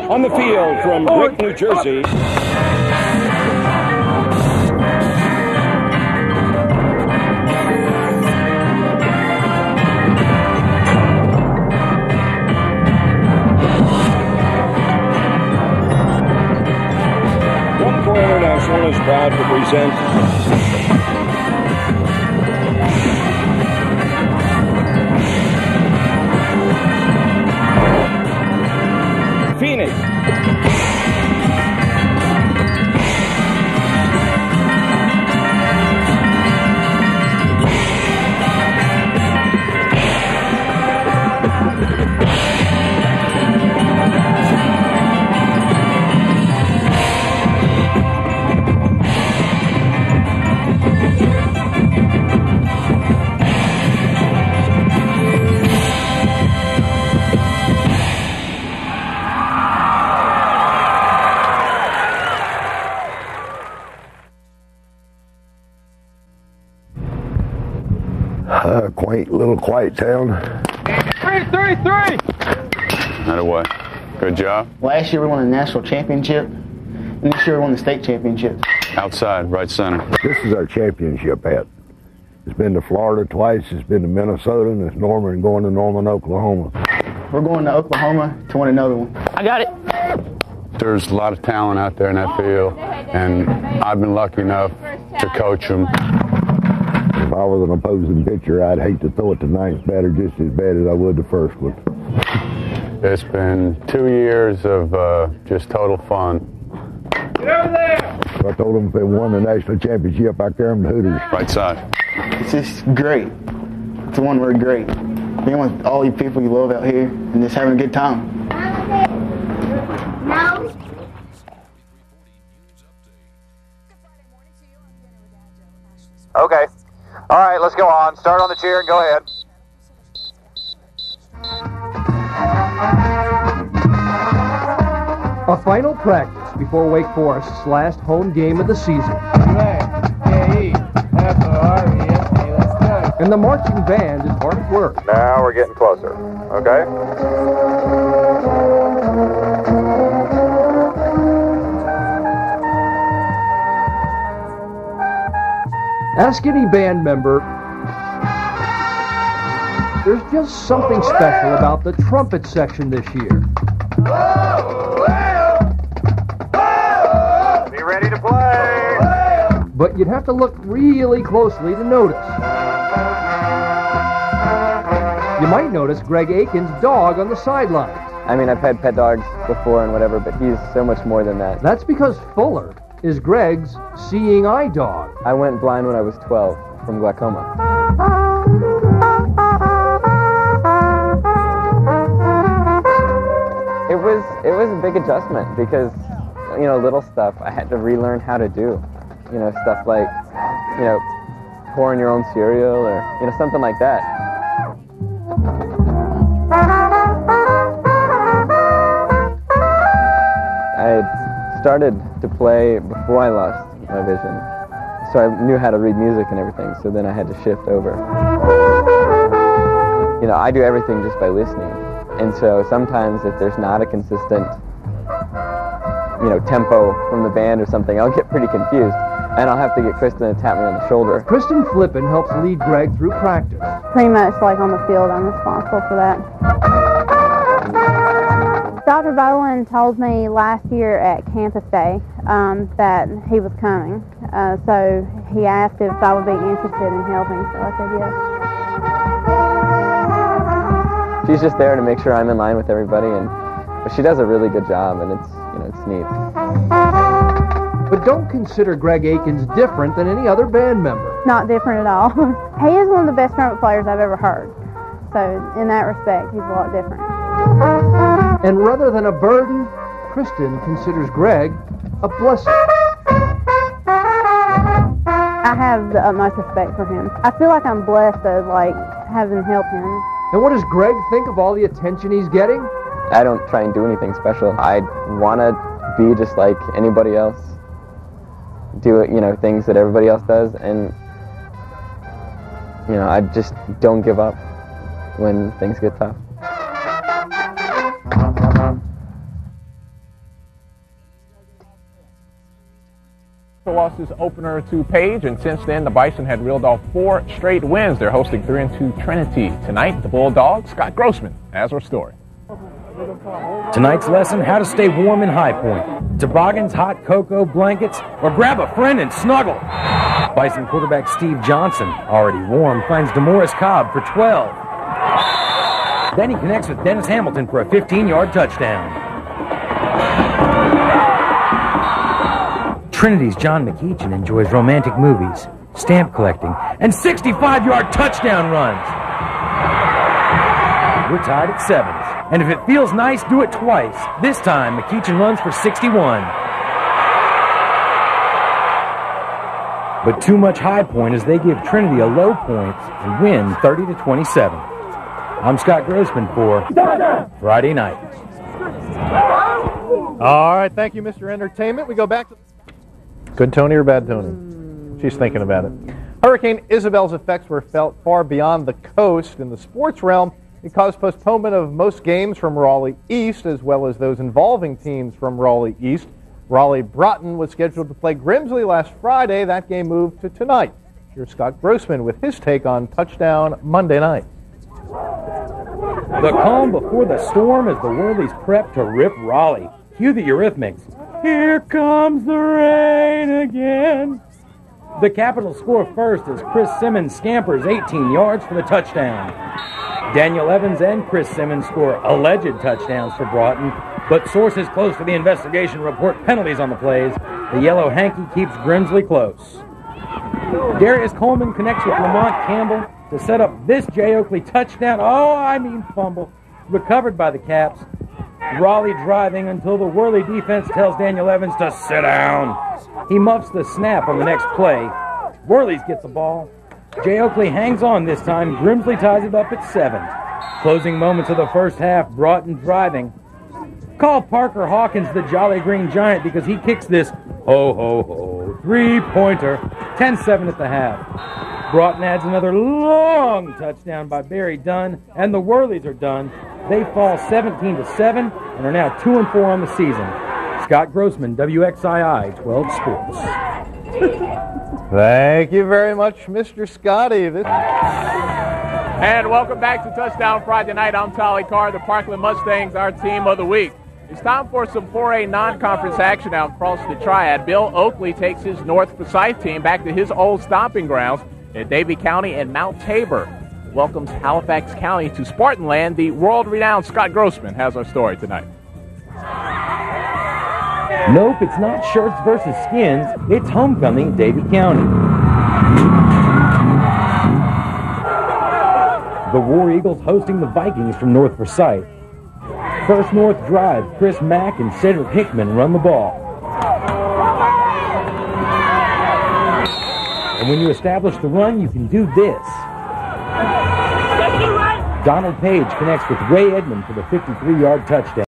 On the field from Brick, New Jersey. International is proud to present Phoenix. Quaint little quiet town. 3-3-3! Not away. Good job. Last year we won the national championship, and this year we won the state championship. Outside, right center. This is our championship hat. It's been to Florida twice, it's been to Minnesota, and it's Norman going to Norman, Oklahoma. We're going to Oklahoma to win another one. I got it. There's a lot of talent out there in that field, and I've been lucky enough to coach them. If I was an opposing pitcher, I'd hate to throw it to ninth batter just as bad as I would the first one. It's been 2 years of just total fun. Get over there! So I told them if they won the national championship, I carry them to Hooters. Right side. It's just great. It's one word, great. Being with all you people you love out here and just having a good time. No. Okay. All right, let's go on. Start on the chair and go ahead. A final practice before Wake Forest's last home game of the season. And the marching band is hard at work. Now we're getting closer. Okay? Ask any band member, there's just something special about the trumpet section this year. Be ready to play. But you'd have to look really closely to notice. You might notice Greg Aiken's dog on the sidelines. I mean, I've had pet dogs before and whatever, but he's so much more than that. That's because Fuller is Greg's seeing eye dog. I went blind when I was 12 from glaucoma. It was a big adjustment because, you know, little stuff I had to relearn how to do. You know, stuff like, you know, pouring your own cereal or, you know, something like that. I had started to play before I lost my vision, so I knew how to read music and everything, so then I had to shift over. You know, I do everything just by listening, and so sometimes if there's not a consistent, you know, tempo from the band or something, I'll get pretty confused, and I'll have to get Kristen to tap me on the shoulder. Kristen Flippen helps lead Greg through practice. Pretty much like on the field, I'm responsible for that. Dr. Bowen told me last year at Campus Day that he was coming, so he asked if I would be interested in helping, so I said yes. She's just there to make sure I'm in line with everybody, and she does a really good job, and it's, you know, it's neat. But don't consider Greg Aikens different than any other band member. Not different at all. He is one of the best trumpet players I've ever heard, so in that respect, he's a lot different. And rather than a burden, Kristen considers Greg a blessing. I have the utmost respect for him. I feel like I'm blessed to, like, having helped him. And what does Greg think of all the attention he's getting? I don't try and do anything special. I want to be just like anybody else. Do, you know, things that everybody else does, and, you know, I just don't give up when things get tough. lost his opener to Page, and since then the Bison had reeled off 4 straight wins. They're hosting 3-2 Trinity. Tonight, the Bulldogs. Scott Grossman has our story. Tonight's lesson, how to stay warm in High Point. Toboggans, hot cocoa, blankets, or grab a friend and snuggle. Bison quarterback Steve Johnson, already warm, finds DeMorris Cobb for 12. Then he connects with Dennis Hamilton for a 15-yard touchdown. Trinity's John McEachin enjoys romantic movies, stamp collecting, and 65-yard touchdown runs. We're tied at 7s. And if it feels nice, do it twice. This time, McEachin runs for 61. But too much High Point as they give Trinity a low point and win 30-27. I'm Scott Grossman for Friday Night. All right, thank you, Mr. Entertainment. We go back to... Good Tony or bad Tony? She's thinking about it. Hurricane Isabel's effects were felt far beyond the coast. In the sports realm, it caused postponement of most games from Raleigh East, as well as those involving teams from Raleigh East. Raleigh-Broughton was scheduled to play Grimsley last Friday. That game moved to tonight. Here's Scott Grossman with his take on Touchdown Monday night. The calm before the storm as the Whirlies prep to rip Raleigh. Cue the Eurythmics. Here comes the rain again. The Capitals score first as Chris Simmons scampers 18 yards for the touchdown. Daniel Evans and Chris Simmons score alleged touchdowns for Broughton, but sources close to the investigation report penalties on the plays. The Yellow Hanky keeps Grimsley close. Darius Coleman connects with Lamont Campbell to set up this Jay Oakley touchdown. Fumble. Recovered by the Caps. Raleigh driving until the Whirly defense tells Daniel Evans to sit down. He muffs the snap on the next play. Whirlies gets the ball. Jay Oakley hangs on this time. Grimsley ties it up at 7. Closing moments of the first half, Broughton driving. Call Parker Hawkins the Jolly Green Giant because he kicks this ho-ho-ho three-pointer. 10-7 at the half. Broughton adds another long touchdown by Barry Dunn, and the Whirlies are done. They fall 17-7 and are now 2-4 on the season. Scott Grossman, WXII 12 Sports. Thank you very much, Mr. Scotty. And welcome back to Touchdown Friday Night. I'm Tolly Carr, the Parkland Mustangs, our team of the week. It's time for some 4A non-conference action out across the Triad. Bill Oakley takes his North Forsyth team back to his old stomping grounds at Davie County and Mount Tabor. Welcomes Halifax County to Spartanland. The world-renowned Scott Grossman has our story tonight. Nope, it's not shirts versus skins. It's homecoming at Davie County. The War Eagles hosting the Vikings from North Forsyth. First North drive, Chris Mack and Cedric Hickman run the ball. And when you establish the run, you can do this. Donald Page connects with Ray Edmond for the 53-yard touchdown.